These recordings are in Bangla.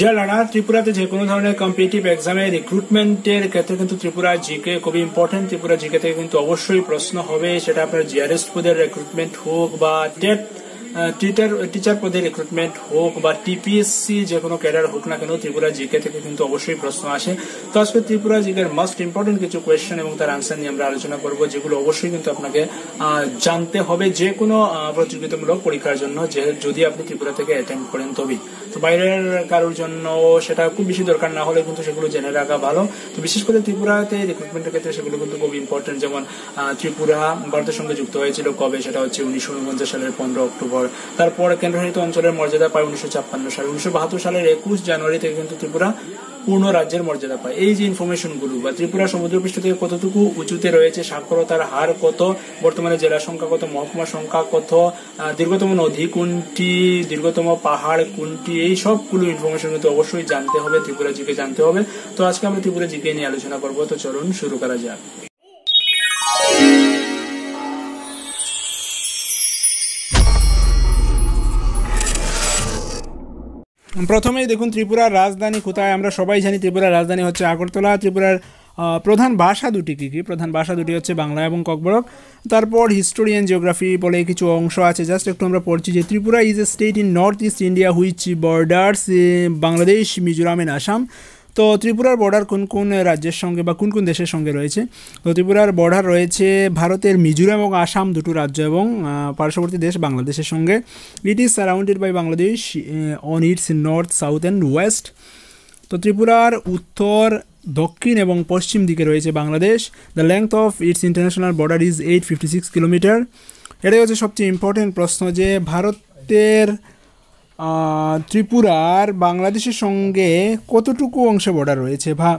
যারা ত্রিপুরাতে যে কোনো ধরনের কম্পিটিটিভ এক্সামে রিক্রুটমেন্টের ক্ষেত্রে কিন্তু ত্রিপুরা জিকে খুবই ইম্পর্টেন্ট। ত্রিপুরা জিকে থেকে কিন্তু অবশ্যই প্রশ্ন হবে, সেটা আপনার জিআরএস পদের রিক্রুটমেন্ট হোক বা টেট টিচার পদে রিক্রুটমেন্ট হোক বা টিপিএসসি যে কোনো ক্যাডার হোক না কেন, ত্রিপুরা জিকে থেকে কিন্তু অবশ্যই প্রশ্ন আসে। তো আজকে ত্রিপুরা জিকের মোস্ট ইম্পর্টেন্ট কিছু কোয়েশ্চেন এবং তার আনসার নিয়ে আমরা আলোচনা করব, যেগুলো অবশ্যই কিন্তু আপনাকে জানতে হবে যে কোনো প্রতিযোগিতামূলক পরীক্ষার জন্য, যদি আপনি ত্রিপুরা থেকে অ্যাটেন্ড করেন তবেই। তো বাইরের কারোর জন্য সেটা খুব বেশি দরকার না হলে কিন্তু সেগুলো জেনে রাখা ভালো। তো বিশেষ করে ত্রিপুরাতে রিক্রুটমেন্টের ক্ষেত্রে সেগুলো কিন্তু খুব ইম্পর্টেন্ট। যেমন ত্রিপুরা ভারতের সঙ্গে যুক্ত হয়েছিল কবে, সেটা হচ্ছে 1949 সালের 15 অক্টোবর। তারপর কেন্দ্রশাসিত অঞ্চলের মর্যাদা পায় 1956 সালে। 1972 সালের 21 জানুয়ারি থেকে কিন্তু ত্রিপুরা পূর্ণ রাজ্যের মর্যাদা পায়। এই যে ইনফরমেশন গুলো বা ত্রিপুরা সমুদ্রপৃষ্ঠ থেকে কতটুকু উঁচুতে রয়েছে, সাক্ষরতার হার কত, বর্তমানে জেলা সংখ্যা কত, মহকুমা সংখ্যা কত, দীর্ঘতম নদী কোনটি, দীর্ঘতম পাহাড় কোনটি, এই সবগুলো ইনফরমেশন কিন্তু অবশ্যই জানতে হবে, ত্রিপুরা জিকে জানতে হবে। তো আজকে আমরা ত্রিপুরা জিকে নিয়ে আলোচনা করবো। তো চলুন শুরু করা যাক। প্রথমেই দেখুন ত্রিপুরার রাজধানী কোথায়। আমরা সবাই জানি ত্রিপুরার রাজধানী হচ্ছে আগরতলা। ত্রিপুরার প্রধান ভাষা দুটি কী? প্রধান ভাষা দুটি হচ্ছে বাংলা এবং ককবরক। তারপর হিস্টোরি অ্যান্ড জিওগ্রাফি বলে কিছু অংশ আছে, জাস্ট একটু আমরা পড়ছি যে Tripura is a state in north east India which borders Bangladesh, Mizoram and Assam. তো ত্রিপুরার বর্ডার কোন কোন রাজ্যের সঙ্গে বা কোন কোন দেশের সঙ্গে রয়েছে? তো ত্রিপুরার বর্ডার রয়েছে ভারতের মিজোরাম এবং আসাম দুটো রাজ্য এবং পার্শ্ববর্তী দেশ বাংলাদেশের সঙ্গে। It is surrounded by Bangladesh on its north, south and west. তো ত্রিপুরার উত্তর, দক্ষিণ এবং পশ্চিম দিকে রয়েছে বাংলাদেশ। The length of its international border is 856 kilometre. এটাই হচ্ছে সবচেয়ে ইম্পর্টেন্ট প্রশ্ন যে ভারতের ত্রিপুরার বাংলাদেশের সঙ্গে কতটুকু অংশে বর্ডার রয়েছে বা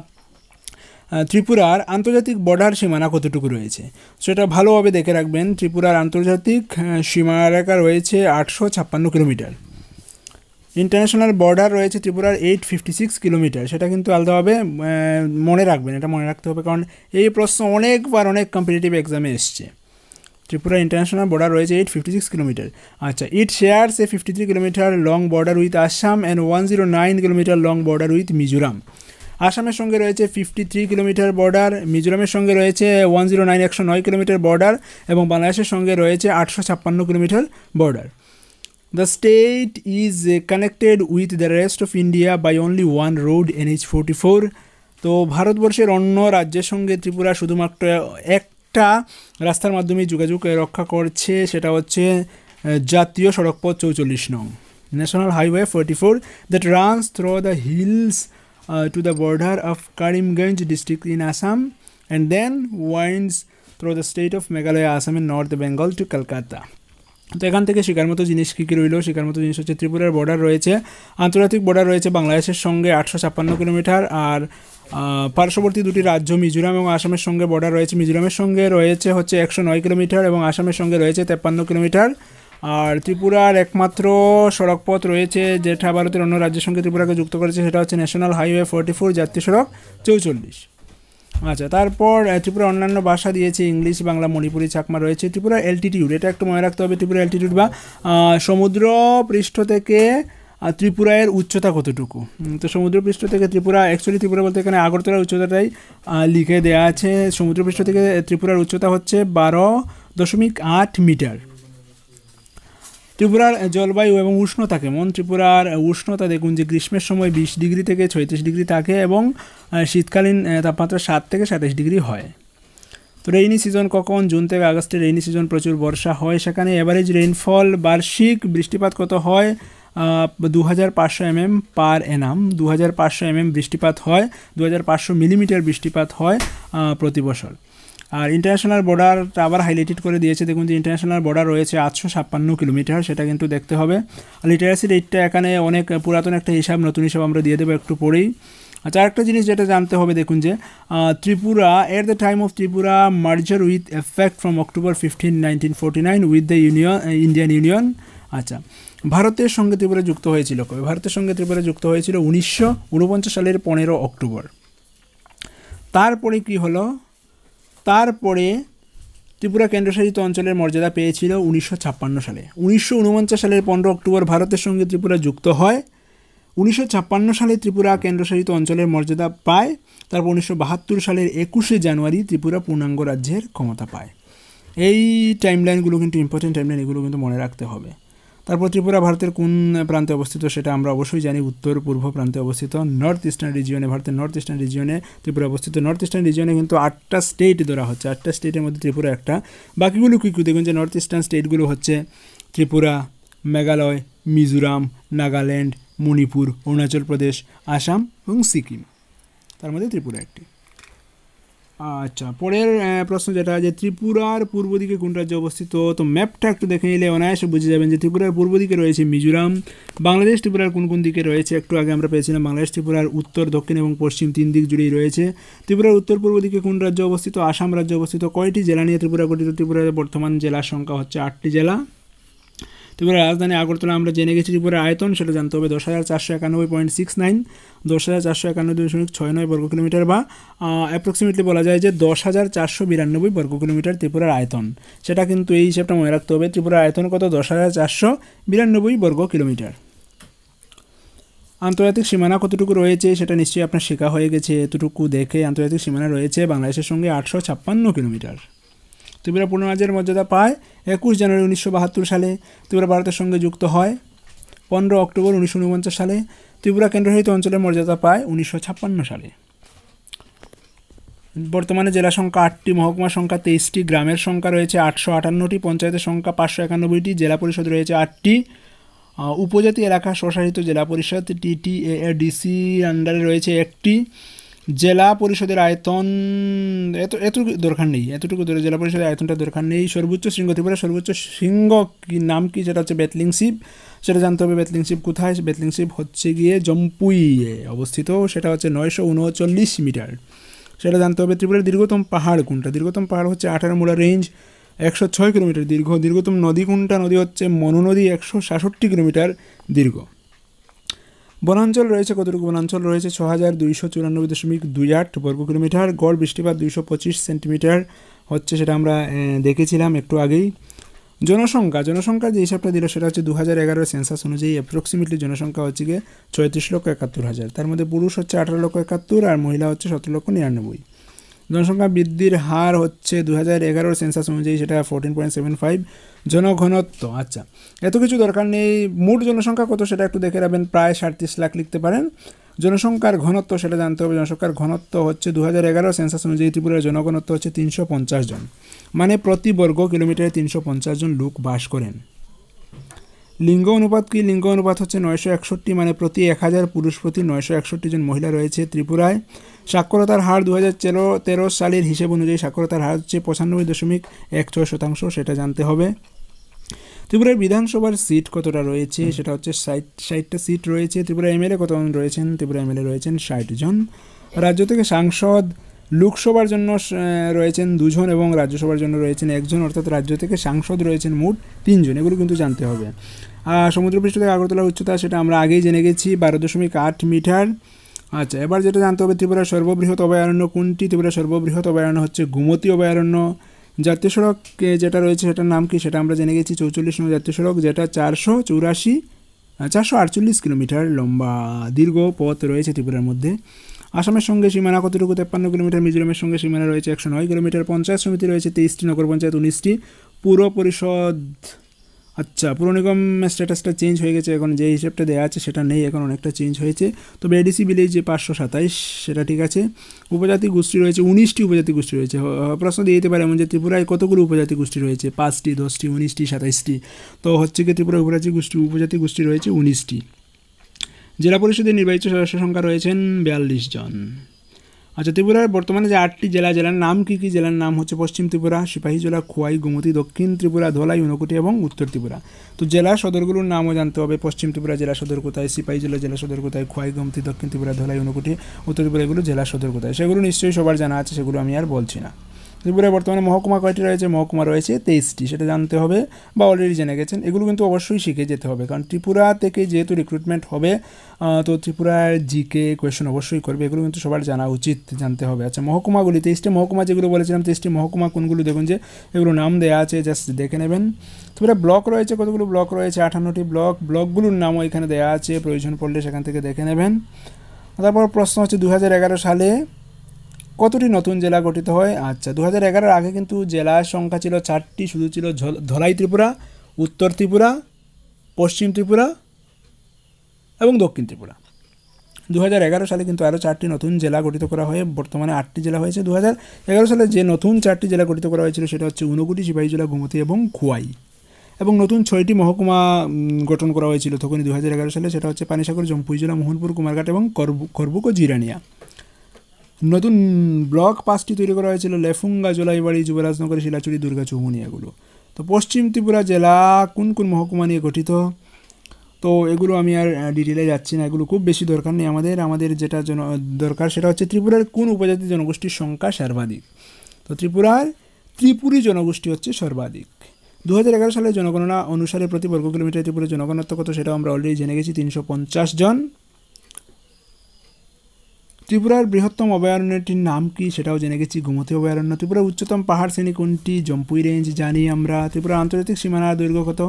ত্রিপুরার আন্তর্জাতিক বর্ডার সীমানা কতটুকু রয়েছে, সেটা ভালোভাবে দেখে রাখবেন। ত্রিপুরার আন্তর্জাতিক সীমারেখা রয়েছে 856 কিলোমিটার। ইন্টারন্যাশনাল বর্ডার রয়েছে ত্রিপুরার 856 কিলোমিটার। সেটা কিন্তু আলাদাভাবে মনে রাখবেন, এটা মনে রাখতে হবে, কারণ এই প্রশ্ন অনেকবার অনেক কম্পিটিটিভ এক্সামে এসছে। ত্রিপুরা ইন্টারন্যাশনাল বর্ডার রয়েছে 856 কিলোমিটার। আচ্ছা, it shares a 53 kilometre long border with Assam and 109 kilometre long border with Mizoram. আসামের সঙ্গে রয়েছে 53 কিলোমিটার বর্ডার, মিজোরামের সঙ্গে রয়েছে 109 কিলোমিটার বর্ডার এবং বাংলাদেশের সঙ্গে রয়েছে 856 kilometre border. The state is connected with the rest of India by only one road, NH44. তো ভারতবর্ষের অন্য রাজ্যের সঙ্গে ত্রিপুরা শুধুমাত্র একটা রাস্তার মাধ্যমে যোগাযোগ রক্ষা করছে, সেটা হচ্ছে জাতীয় সড়কপথ 44 নং, national highway 44, that runs through the hills to the border of Karimganj district in Assam and then winds through the state of Meghalaya, Assam and North Bengal to Kolkata. তো এখান থেকে শেখার মতো জিনিস কী কী রইল? শেখার মতো জিনিস হচ্ছে ত্রিপুরার বর্ডার রয়েছে, আন্তর্জাতিক বর্ডার রয়েছে বাংলাদেশের সঙ্গে 856 কিলোমিটার, আর পার্শ্ববর্তী দুটি রাজ্য মিজোরাম এবং আসামের সঙ্গে বর্ডার রয়েছে। মিজোরামের সঙ্গে রয়েছে হচ্ছে 109 কিলোমিটার এবং আসামের সঙ্গে রয়েছে 53 কিলোমিটার। আর ত্রিপুরার একমাত্র সড়কপথ রয়েছে যেটা ভারতের অন্য রাজ্যের সঙ্গে ত্রিপুরাকে যুক্ত করেছে, সেটা হচ্ছে ন্যাশনাল হাইওয়ে 44, জাতীয় সড়ক 44। আচ্ছা, তারপর ত্রিপুরা অন্যান্য ভাষা দিয়েছে, ইংলিশ, বাংলা, মণিপুরি, চাকমা রয়েছে। ত্রিপুরার অ্যালটিটিউড, এটা একটু মনে রাখতে হবে, ত্রিপুরা অ্যালটিটিউড বা সমুদ্র পৃষ্ঠ থেকে ত্রিপুরার উচ্চতা কতটুকু। তো সমুদ্রপৃষ্ঠ থেকে ত্রিপুরা, অ্যাকচুয়ালি ত্রিপুরা বলতে এখানে আগরতলার উচ্চতাটাই লিখে দেওয়া আছে। সমুদ্রপৃষ্ঠ থেকে ত্রিপুরার উচ্চতা হচ্ছে 12.8 মিটার। ত্রিপুরার জলবায়ু এবং উষ্ণতা কেমন? ত্রিপুরার উষ্ণতা দেখুন যে গ্রীষ্মের সময় 20 ডিগ্রি থেকে 36 ডিগ্রি থাকে এবং শীতকালীন তাপমাত্রা 7 থেকে 27 ডিগ্রি হয়। তো রেইনি সিজন কখন? জুন থেকে আগস্টে রেইনি সিজন, প্রচুর বর্ষা হয় সেখানে। এভারেজ রেইনফল, বার্ষিক বৃষ্টিপাত কত হয়? 2500 mm পার অ্যানাম, 2500 mm বৃষ্টিপাত হয়, 2500 মিলিমিটার বৃষ্টিপাত হয় প্রতি বছর। আর ইন্টারন্যাশনাল বর্ডারটা আবার হাইলাইটেড করে দিয়েছে, দেখুন যে ইন্টারন্যাশনাল বর্ডার রয়েছে 856 কিলোমিটার, সেটা কিন্তু দেখতে হবে। লিটারেসি রেটটা এখানে অনেক পুরাতন একটা হিসাব, নতুন হিসাব আমরা দিয়ে দেবো একটু পরেই। আচ্ছা, আরেকটা জিনিস যেটা জানতে হবে, দেখুন যে Tripura at the time of Tripura merger with effect from October 15, 1949 with the Indian union. আচ্ছা, ভারতের সঙ্গে ত্রিপুরা যুক্ত হয়েছিল কবে? ভারতের সঙ্গে ত্রিপুরা যুক্ত হয়েছিল 1949 সালের 15 অক্টোবর। তারপরে কি হলো? তারপরে ত্রিপুরা কেন্দ্রশাসিত অঞ্চলের মর্যাদা পেয়েছিল 1956 সালে। 1949 সালের 15 অক্টোবর ভারতের সঙ্গে ত্রিপুরা যুক্ত হয়। 1956 সালে ত্রিপুরা কেন্দ্রশাসিত অঞ্চলের মর্যাদা পায়। তারপর 1972 সালের 21শে জানুয়ারি ত্রিপুরা পূর্ণাঙ্গ রাজ্যের ক্ষমতা পায়। এই টাইমলাইনগুলো কিন্তু ইম্পর্টেন্ট টাইমলাইন, এগুলো কিন্তু মনে রাখতে হবে। তারপর ত্রিপুরা ভারতের কোন প্রান্তে অবস্থিত সেটা আমরা অবশ্যই জানি, উত্তর পূর্ব প্রান্তে অবস্থিত, নর্থ ইস্টার্ন রিজিয়নে, ভারতের নর্থ ইস্টার্ন রিজিয়নে ত্রিপুরা অবস্থিত। নর্থ ইস্টার্ন রিজিয়নে কিন্তু 8টা স্টেট ধরা হচ্ছে, 8টা স্টেটের মধ্যে ত্রিপুরা একটা। বাকিগুলো কী কী দেখবেন যে নর্থ ইস্টার্ন স্টেটগুলো হচ্ছে ত্রিপুরা, মেঘালয়, মিজোরাম, নাগাল্যান্ড, মণিপুর, অরুণাচল প্রদেশ, আসাম এবং সিকিম, তার মধ্যে ত্রিপুরা একটি। আচ্ছা, পরের প্রশ্ন যেটা যে ত্রিপুরার পূর্ব দিকে কোন রাজ্য অবস্থিত, তো ম্যাপটা একটু দেখে নিলে অনায়াসে বুঝে যাবেন যে ত্রিপুরার পূর্ব দিকে রয়েছে মিজোরাম। বাংলাদেশ ত্রিপুরার কোন কোন দিকে রয়েছে একটু আগে আমরা পেয়েছিলাম, বাংলাদেশ ত্রিপুরার উত্তর, দক্ষিণ এবং পশ্চিম 3 দিক জুড়েই রয়েছে। ত্রিপুরার উত্তর পূর্ব দিকে কোন রাজ্য অবস্থিত, আসাম রাজ্য অবস্থিত। কয়টি জেলা নিয়ে ত্রিপুরা গঠিত, ত্রিপুরার বর্তমান জেলার সংখ্যা হচ্ছে 8টি জেলা। ত্রিপুরার রাজধানী আগরতলা আমরা জেনে গেছি। ত্রিপুরার আয়তন সেটা জানতে হবে 10,491.69, 10,491.69 বর্গ কিলোমিটার, বা অ্যাপ্রক্সিমেটলি বলা যায় যে 10,492 বর্গ কিলোমিটার ত্রিপুরার আয়তন। সেটা কিন্তু এই হিসাবটা মনে রাখতে হবে, ত্রিপুরার আয়তন কত, 10,492 বর্গ কিলোমিটার। আন্তর্জাতিক সীমানা কতটুকু রয়েছে সেটা নিশ্চয়ই আপনার শেখা হয়ে গেছে, এতটুকু দেখে আন্তর্জাতিক সীমানা রয়েছে বাংলাদেশের সঙ্গে 856 কিলোমিটার। ত্রিপুরা পূর্ণ রাজ্যের মর্যাদা পায় 21 জানুয়ারি 1972 সালে। ত্রিপুরা ভারতের সঙ্গে যুক্ত হয় 15 অক্টোবর 1949 সালে। ত্রিপুরা কেন্দ্রশাসিত অঞ্চলের মর্যাদা পায় 1956 সালে। বর্তমানে জেলা সংখ্যা 8টি, মহকুমা সংখ্যা 23টি, গ্রামের সংখ্যা রয়েছে 858টি, পঞ্চায়েতের সংখ্যা 591টি, জেলা পরিষদ রয়েছে 8টি, উপজাতি এলাকা স্বশাসিত জেলা পরিষদ TTADC আন্ডারে রয়েছে 1টি। জেলা পরিষদের আয়তন এতটুকু দরকার নেই, জেলা পরিষদের আয়তনটা দরকার নেই। সর্বোচ্চ শৃঙ্গ, ত্রিপুরার সর্বোচ্চ শৃঙ্গ কি নাম কি, সেটা হচ্ছে বেতলিং শিব, সেটা জানতে হবে। বেতলিং শিব কোথায়, বেতলিং শিব হচ্ছে গিয়ে জম্পুইয়ে অবস্থিত, সেটা হচ্ছে 939 মিটার, সেটা জানতে হবে। ত্রিপুরার দীর্ঘতম পাহাড় কোনটা, দীর্ঘতম পাহাড় হচ্ছে 18 রেঞ্জ, 106 কিলোমিটার দীর্ঘ। দীর্ঘতম নদী কোনটা, নদী হচ্ছে মনু নদী, 166 কিলোমিটার দীর্ঘ। বনাঞ্চল রয়েছে কতটুকু, বনাঞ্চল রয়েছে 6,294.28 বর্গ কিলোমিটার। গড় বৃষ্টিপাত 225 সেন্টিমিটার হচ্ছে, সেটা আমরা দেখেছিলাম একটু আগেই। জনসংখ্যার যে হিসাবটা দিল সেটা হচ্ছে 2011 সেন্সাস অনুযায়ী অ্যাপ্রক্সিমেটলি জনসংখ্যা হচ্ছে গিয়ে 34,71,000, তার মধ্যে পুরুষ হচ্ছে 18,71,000 আর মহিলা হচ্ছে 17,99,000। জনসংখ্যা বৃদ্ধির হার হচ্ছে 2011 সেন্সাস অনুযায়ী সেটা 14.75। জনঘনত্ব, আচ্ছা এত কিছু দরকার নেই, মোট জনসংখ্যা কত সেটা একটু দেখে রাখবেন, প্রায় 37 লাখ লিখতে পারেন। জনসংখ্যার ঘনত্ব সেটা জানতে হবে, জনসংখ্যার ঘনত্ব হচ্ছে 2011 সেন্সাস অনুযায়ী ত্রিপুরার জনঘনত্ব হচ্ছে 350 জন, মানে প্রতি বর্গ কিলোমিটারে 350 জন লোক বাস করেন। লিঙ্গ অনুপাত কি, লিঙ্গ অনুপাত হচ্ছে 961, মানে প্রতি 1000 পুরুষ প্রতি 961 জন মহিলা রয়েছে ত্রিপুরায়। সাক্ষরতার হার 2013 সালের হিসেব অনুযায়ী সাক্ষরতার হার হচ্ছে 95.16%, সেটা জানতে হবে। ত্রিপুরার বিধানসভার সিট কতটা রয়েছে, সেটা হচ্ছে 60টা সিট রয়েছে। ত্রিপুরা এমএলএ কতজন রয়েছেন, ত্রিপুরা এমএলএ রয়েছেন 60 জন। রাজ্য থেকে সাংসদ লোকসভার জন্য রয়েছেন 2 জন এবং রাজ্যসভার জন্য রয়েছেন 1 জন, অর্থাৎ রাজ্য থেকে সাংসদ রয়েছেন মোট 3 জন, এগুলো কিন্তু জানতে হবে। সমুদ্রপৃষ্ঠ থেকে আগরতলার উচ্চতা সেটা আমরা আগেই জেনে গেছি 12.8 মিটার। আচ্ছা, এবার যেটা জানতে হবে ত্রিপুরার সর্ববৃহৎ অভয়ারণ্য কোনটি, ত্রিপুরার সর্ববৃহৎ অভয়ারণ্য হচ্ছে গোমতী অভয়ারণ্য। জাতীয় সড়ক যেটা রয়েছে সেটার নাম কি, সেটা আমরা জেনে গেছি 44 নম্বর জাতীয় সড়ক, যেটা 448 কিলোমিটার লম্বা দীর্ঘ পথ রয়েছে ত্রিপুরার মধ্যে। আসামের সঙ্গে সীমানা কতটুকু, 53 কিলোমিটার। মিজোরামের সঙ্গে সীমানা রয়েছে 109 কিলোমিটার। পঞ্চায়েত সমিতি রয়েছে 23টি, নগর পঞ্চায়েত 19টি। পুর পরিষদ, আচ্ছা পুর নিগম স্ট্যাটাসটা চেঞ্জ হয়ে গেছে, এখন যে হিসেবটা দেওয়া আছে সেটা নেই, এখন অনেকটা চেঞ্জ হয়েছে। তবে এডিসি ভিলেজ যে 527 সেটা ঠিক আছে। উপজাতি গোষ্ঠী রয়েছে 19টি উপজাতি গোষ্ঠী রয়েছে। প্রশ্ন দিয়ে দিতে পারে এমন যে ত্রিপুরায় কতগুলো উপজাতি গোষ্ঠী রয়েছে, 5টি, 10টি, 19টি, 27টি। তো হচ্ছে কি ত্রিপুরা উপজাতি গোষ্ঠী রয়েছে 19টি। জেলা পরিষদের নির্বাচিত সদস্য সংখ্যা রয়েছেন 42 জন। আচ্ছা, ত্রিপুরার বর্তমানে যে 8টি জেলার নাম কী কী, জেলার নাম হচ্ছে পশ্চিম ত্রিপুরা, সিপাহীজলা, খোয়াই, গোমতী, দক্ষিণ ত্রিপুরা, ধলাই, ঊনকোটি এবং উত্তর ত্রিপুরা। তো জেলা সদরগুলোর নামও জানতে হবে, পশ্চিম ত্রিপুরা জেলা সদর কোথায়, সিপাহীজলা জেলা সদর কোথায়, খোয়াই, গোমতী, দক্ষিণ ত্রিপুরা, ধলাই, ঊনকোটি, উত্তর ত্রিপুরা, এগুলো জেলা সদর কোথায়, সেগুলো নিশ্চয়ই সবার জানা আছে, সেগুলো আমি আর বলছি না। ত্রিপুরায় বর্তমানে মহকুমা কয়টি রয়েছে? মহকুমা রয়েছে 23টি, সেটা জানতে হবে বা অলরেডি জেনে গেছেন। এগুলো কিন্তু অবশ্যই শিখে যেতে হবে, কারণ ত্রিপুরা থেকে যেহেতু রিক্রুটমেন্ট হবে, তো ত্রিপুরার জিকে কোয়েশ্চেন অবশ্যই করবে, এগুলো কিন্তু সবার জানা উচিত, জানতে হবে। আচ্ছা, মহকুমাগুলি 23টি মহকুমা যেগুলো বলেছিলাম, 23টি মহকুমা কোনগুলো দেখুন যে এগুলো নাম দেওয়া আছে, জাস্ট দেখে নেবেন। ত্রিপুরা ব্লক রয়েছে, কতগুলো ব্লক রয়েছে? 58টি ব্লক। ব্লকগুলোর নামও এখানে দেওয়া আছে, প্রয়োজন পড়লে সেখান থেকে দেখে নেবেন। তারপর প্রশ্ন হচ্ছে 2011 সালে কতটি নতুন জেলা গঠিত হয়? আচ্ছা, 2011 আগে কিন্তু জেলার সংখ্যা ছিল 4টি, শুধু ছিল ধলাই ত্রিপুরা, উত্তর ত্রিপুরা, পশ্চিম ত্রিপুরা এবং দক্ষিণ ত্রিপুরা। 2011 সালে কিন্তু আরও 4টি নতুন জেলা গঠিত করা হয়, বর্তমানে 8টি জেলা হয়েছে। 2011 সালে যে নতুন 4টি জেলা গঠিত করা হয়েছিল সেটা হচ্ছে ঊনকোটি, সিপাহীজলা, গোমতী এবং খোয়াই। এবং নতুন 6টি মহকুমা গঠন করা হয়েছিল তখনই 2011 সালে, সেটা হচ্ছে পানিসাগর, জম্পুইজলা, মোহনপুর, কুমারঘাট এবং করবুক ও জিরানিয়া। নতুন ব্লক 5টি তৈরি করা হয়েছিল, লেফুঙ্গা, জোলাইবাড়ি, যুবরাজনগর, শিলাচুরি, দুর্গা, চৌমুনি, এগুলো। তো পশ্চিম ত্রিপুরা জেলা কোন কোন মহকুমা নিয়ে গঠিত? তো এগুলো আমি আর ডিটেলে যাচ্ছি না, এগুলো খুব বেশি দরকার নেই আমাদের যেটা দরকার সেটা হচ্ছে ত্রিপুরার কোন উপজাতি জনগোষ্ঠীর সংখ্যা সর্বাধিক। তো ত্রিপুরার ত্রিপুরী জনগোষ্ঠী হচ্ছে সর্বাধিক। 2011 সালের জনগণনা অনুসারে প্রতি বর্গ কিলোমিটার ত্রিপুরার জনগণত্ব কত? সেটা আমরা অলরেডি জেনে গেছি, 350 জন। ত্রিপুরার বৃহত্তম অভয়ারণ্যটির নাম কি? সেটাও জেনে গেছি, গোমতী অভয়ারণ্য। ত্রিপুরার উচ্চতম পাহাড় শ্রেণী কোনটি? জম্পুই রেঞ্জ, জানি আমরা। ত্রিপুরার আন্তর্জাতিক সীমানার দৈর্ঘ্য কত?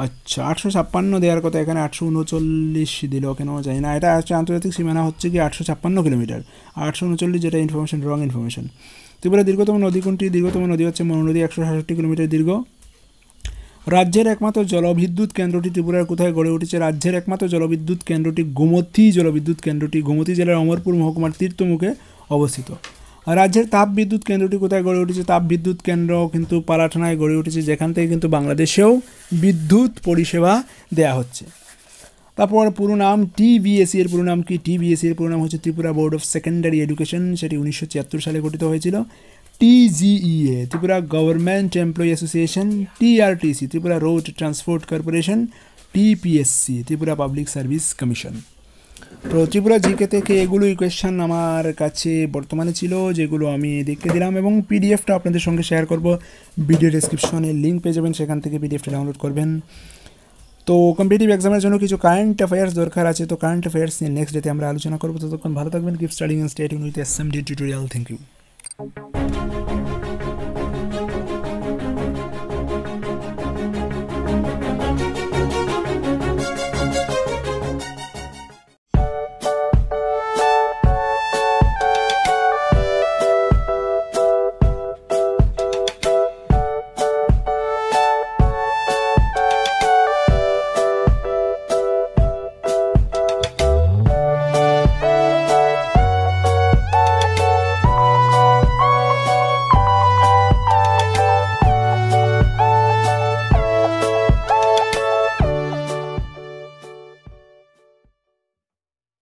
আচ্ছা, 856 দেওয়ার কথা, এখানে 839 দিল কেন জানি না। এটা হচ্ছে আন্তর্জাতিক সীমানা হচ্ছে কি 856 কিলোমিটার, 839 যেটা ইনফরমেশন, রং ইনফরমেশন। ত্রিপুরার দীর্ঘতম নদী কোনটি? দীর্ঘতম নদী হচ্ছে মনুনদী, 166 কিলোমিটার দীর্ঘ। রাজ্যের একমাত্র জলবিদ্যুৎ কেন্দ্রটি ত্রিপুরার কোথায় গড়ে উঠেছে? রাজ্যের একমাত্র জলবিদ্যুৎ কেন্দ্রটি গোমতী জলবিদ্যুৎ কেন্দ্রটি গোমতী জেলার অমরপুর মহকুমার তীর্থমুখে অবস্থিত। আর রাজ্যের তাপবিদ্যুৎ কেন্দ্রটি কোথায় গড়ে উঠেছে? তাপবিদ্যুৎ কেন্দ্র কিন্তু পালাঠানায় গড়ে উঠেছে, যেখান থেকে কিন্তু বাংলাদেশেও বিদ্যুৎ পরিষেবা দেয়া হচ্ছে। তারপর পুরো নাম টিবিএসসি এর পুরো নাম কি? টিবিএসসি এর পুরো নাম হচ্ছে Tripura board of secondary education, সেটি 1976 সালে গঠিত হয়েছিল। TGEA Tripura government employee association, TRTC Tripura road transport corporation, TPSC Tripura public service commission. তো ত্রিপুরা জিকে থেকে এগুলোই কোয়েশ্চেন আমার কাছে বর্তমানে ছিল, যেগুলো আমি দেখে দিলাম, এবং পিডিএফটা আপনাদের সঙ্গে শেয়ার করব। ভিডিও ডেসক্রিপশনে লিঙ্ক পেয়ে যাবেন, সেখান থেকে পিডিএফটা ডাউনলোড করবেন। তো কম্পিটিটিভ এক্সামের জন্য কিছু কারেন্ট অ্যাফেয়ার্স দরকার আছে, তো কারেন্ট অ্যাফেয়ার্স নিয়ে নেক্সট ডেতে আমরা আলোচনা করবো। ততক্ষণ ভালো থাকবেন, keep studying and stay tuned with SMDN tutorial. Thank you.